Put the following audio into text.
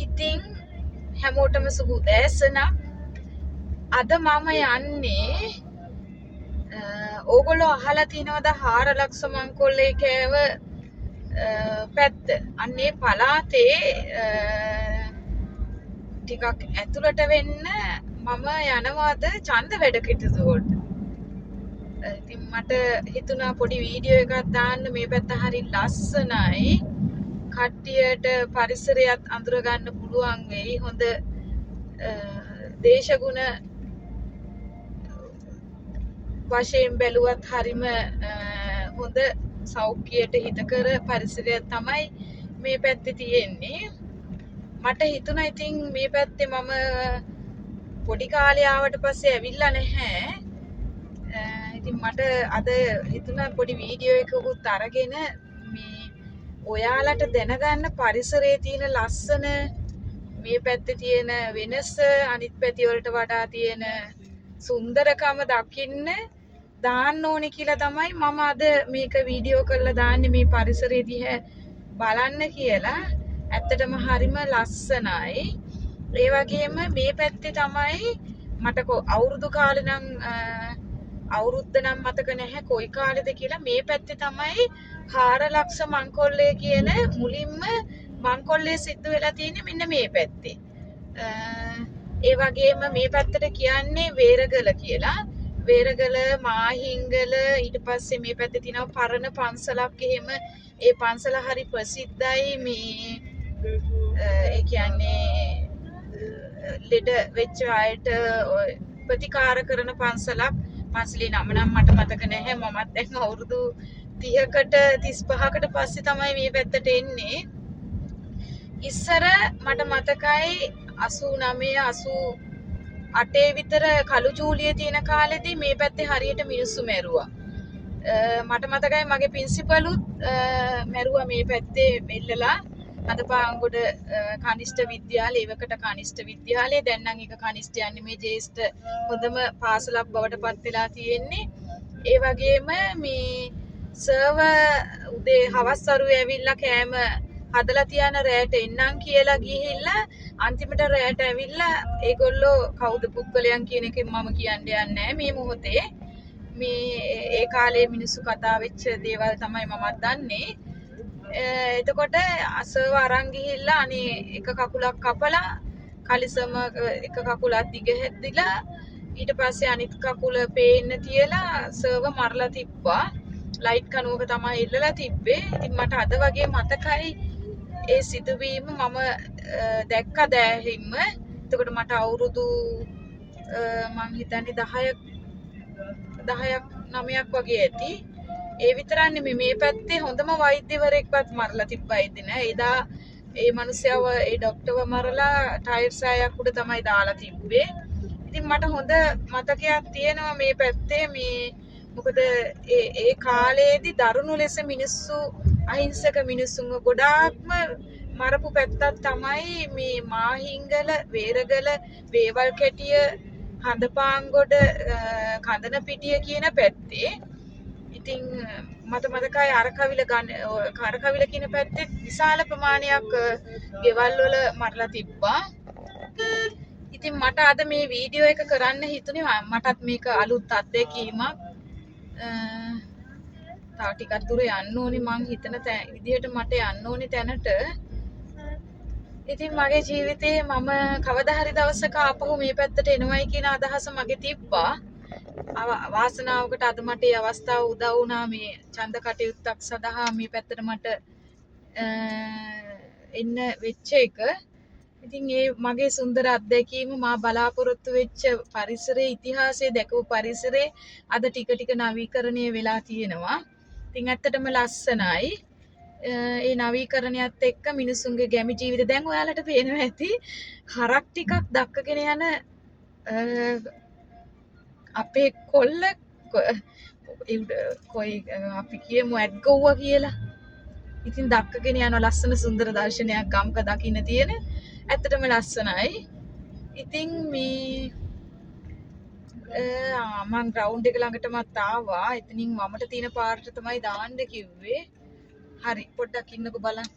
ඉතින් හැමෝටම සුබ උදෑසන. අද මම යන්නේ ඕගොල්ලෝ අහලා තිනවද හාරලක්ෂ මංකොල්ලේ කෑව පැත්ත. අන්නේ පළාතේ ටිකක් ඇතුළට වෙන්න මම යනවාද ඡන්ද වැඩ කිට්ටුවට. ඉතින් මට හිතුණා පොඩි වීඩියෝ එකක් දාන්න. මේ පැත්ත හරි ලස්සනයි. කට්ටියට පරිසරයත් අඳුර ගන්න පුළුවන් වෙයි. හොඳ දේශගුණ වශයෙන් බැලුවත් හරිම හොඳ සෞඛ්‍යයට හිතකර පරිසරයක් තමයි මේ පැත්තේ තියෙන්නේ. මට හිතුණා ඉතින් මේ පැත්තේ මම පොඩි කාලේ ආවට පස්සේ ඇවිල්ලා නැහැ. ඉතින් මට අද හිතුණා පොඩි වීඩියෝ එකකුත් අරගෙන මේ ඔයාලට දැනගන්න පරිසරයේ තියෙන ලස්සන, මේ පැත්තේ තියෙන වෙනස, අනිත් පැති වලට වඩා තියෙන සුන්දරකම දකින්න දාන්න ඕනේ කියලා තමයි මම අද මේක වීඩියෝ කරලා දාන්නේ. මේ පරිසරය දිහා බලන්න කියලා. ඇත්තටම හරිම ලස්සනයි. ඒ වගේම මේ පැත්තේ තමයි මට අවුරුදු කාලේ නම් අවුරුද්ද නම් මතක නැහැ කොයි කාලෙද කියලා. මේ පැත්තේ තමයි හාරලක්ෂ මංකොල්ලේ කියන මුලින්ම මංකොල්ලේ සිද්ධ වෙලා තියෙන්නේ මෙන්න මේ පැත්තේ. ඒ වගේම මේ පැත්තට කියන්නේ වේරගල කියලා. වේරගල, මාහිංගල, ඊට පස්සේ මේ පැත්තේ තියෙනවා පරණ පන්සලක්. එහෙම ඒ පන්සල හරි ප්‍රසිද්ධයි. මේ ඒ කියන්නේ ලෙඩ වෙච්ච අයට ප්‍රතිකාර කරන පන්සලක්. පන්සලේ නම නම් මට මතක නැහැ. මමත් දැන් අවුරුදු 30කට 35කට පස්සේ තමයි මේ පැත්තට එන්නේ. ඉස්සර මට මතකයි 89 88 විතර කළු ජූලිය තියෙන කාලෙදී මේ පැත්තේ හරියට මිනිස්සු මැරුවා. මට මතකයි මගේ ප්‍රින්සිපලුත් මැරුවා මේ පැත්තේ මෙල්ලලා. අදපාංගොඩ කනිෂ්ඨ විද්‍යාලය, ඒවකට කනිෂ්ඨ විද්‍යාලය. දැන් නම් ඒක කනිෂ්ඨ යන්නේ මේ ජේෂ්ඨ හොඳම පාසලක් බවට පත් වෙලා තියෙන්නේ. ඒ වගේම මේ සර්ව උදේ හවස් වරුවේ ඇවිල්ලා කෑම හදලා තියන රැට එන්නම් කියලා ගිහිල්ලා අන්තිමට රැට ඇවිල්ලා ඒගොල්ලෝ කවුද පුද්ගලයන් කියන එකෙන් මම කියන්න යන්නේ නැහැ මේ මොහොතේ. මේ ඒ කාලේ මිනිස්සු කතා වෙච්ච දේවල් තමයි මමත් දන්නේ. එතකොට අසව අරන් ගිහිල්ලා අනේ එක කකුලක් කපලා කලිසම එක කකුලක් දිගහැද්දිලා ඊට පස්සේ අනිත් කකුල පේන්න තියලා සර්ව මරලා තිබ්බා. ලයිට් කනුවක තමයි ඉල්ලලා තිබ්බේ. ඉතින් මට අද වගේ මතකයි ඒ සිදුවීම. මම දැක්ක දෑහිම්ම. එතකොට මට අවුරුදු මං හිතන්නේ 10ක් 9ක් වගේ ඇති. ඒ විතරක් නෙමෙයි මේ පැත්තේ හොඳම වෛද්‍යවරයෙක්වත් මරලා තිබ්බා ඉතින්. එදා ඒ මිනිස්සයව ඒ ડોක්ටර්ව මරලා ටයර් සායක් උඩ තමයි දාලා තිබ්බේ. ඉතින් මට හොඳ මතකයක් තියෙනවා මේ පැත්තේ. මේ මොකද ඒ කාලේදී දරුණු ලෙස මිනිස්සු, අහිංසක මිනිස්සුන්ව ගොඩාක්ම මරපු පැත්තක් තමයි මේ මාහිංගල, වේරගල, වේවල් කැටිය, හඳපාංගොඩ, කඳනපිටිය කියන පැත්තේ. ඉතින් මට මතකයි කරකවිල කියන පැත්තේ විශාල ප්‍රමාණයක් ගෙවල් වල මරලා තිබ්බා. ඉතින් මට අද මේ වීඩියෝ එක කරන්න හිතුනේ. මටත් මේක අලුත් අත්දැකීමක්. තව ටිකක් දුර යන්න ඕනේ මං හිතන විදිහට මට යන්න ඕනේ තැනට. ඉතින් මගේ ජීවිතේ මම කවදා හරි දවසක ආපහු මේ පැත්තට එනවයි කියන අදහස මගේ තිබ්බා. වාසනාවකට අද මට මේ අවස්ථාව උදා වුණා. මේ ඡන්ද කටයුත්තක් සඳහා මේ පැත්තට මට එන්න වෙච්ච එක. ඉතින් ඒ මගේ සුන්දර අත්දැකීම, මා බලාපොරොත්තු වෙච්ච පරිසරයේ ඉතිහාසය දැකපු පරිසරේ අද ටික ටික නවීකරණය වෙලා තියෙනවා. ඉතින් ඇත්තටම ලස්සනයි. ඒ නවීකරණයත් එක්ක මිනිස්සුන්ගේ ගැමි ජීවිත දැන් ඔයාලට පේනවා ඇති හරක් ටිකක් දක්කගෙන යන අපේ කොල්ල කොයි අපි කියමු ඇඩ්ගොව්ව කියලා. ඉතින් දක්කගෙන යන ලස්සන සුන්දර දර්ශනයක් ගම්ක දකින්න තියෙන. ඇත්තටම ලස්සනයි. ඉතින් මේ මං ග්‍රවුන්ඩ් එක ළඟටමත් ආවා. එතනින් වමට තියෙන පාරට තමයි දාන්න කිව්වේ. හරි පොඩ්ඩක් ඉන්නකෝ බලන්න.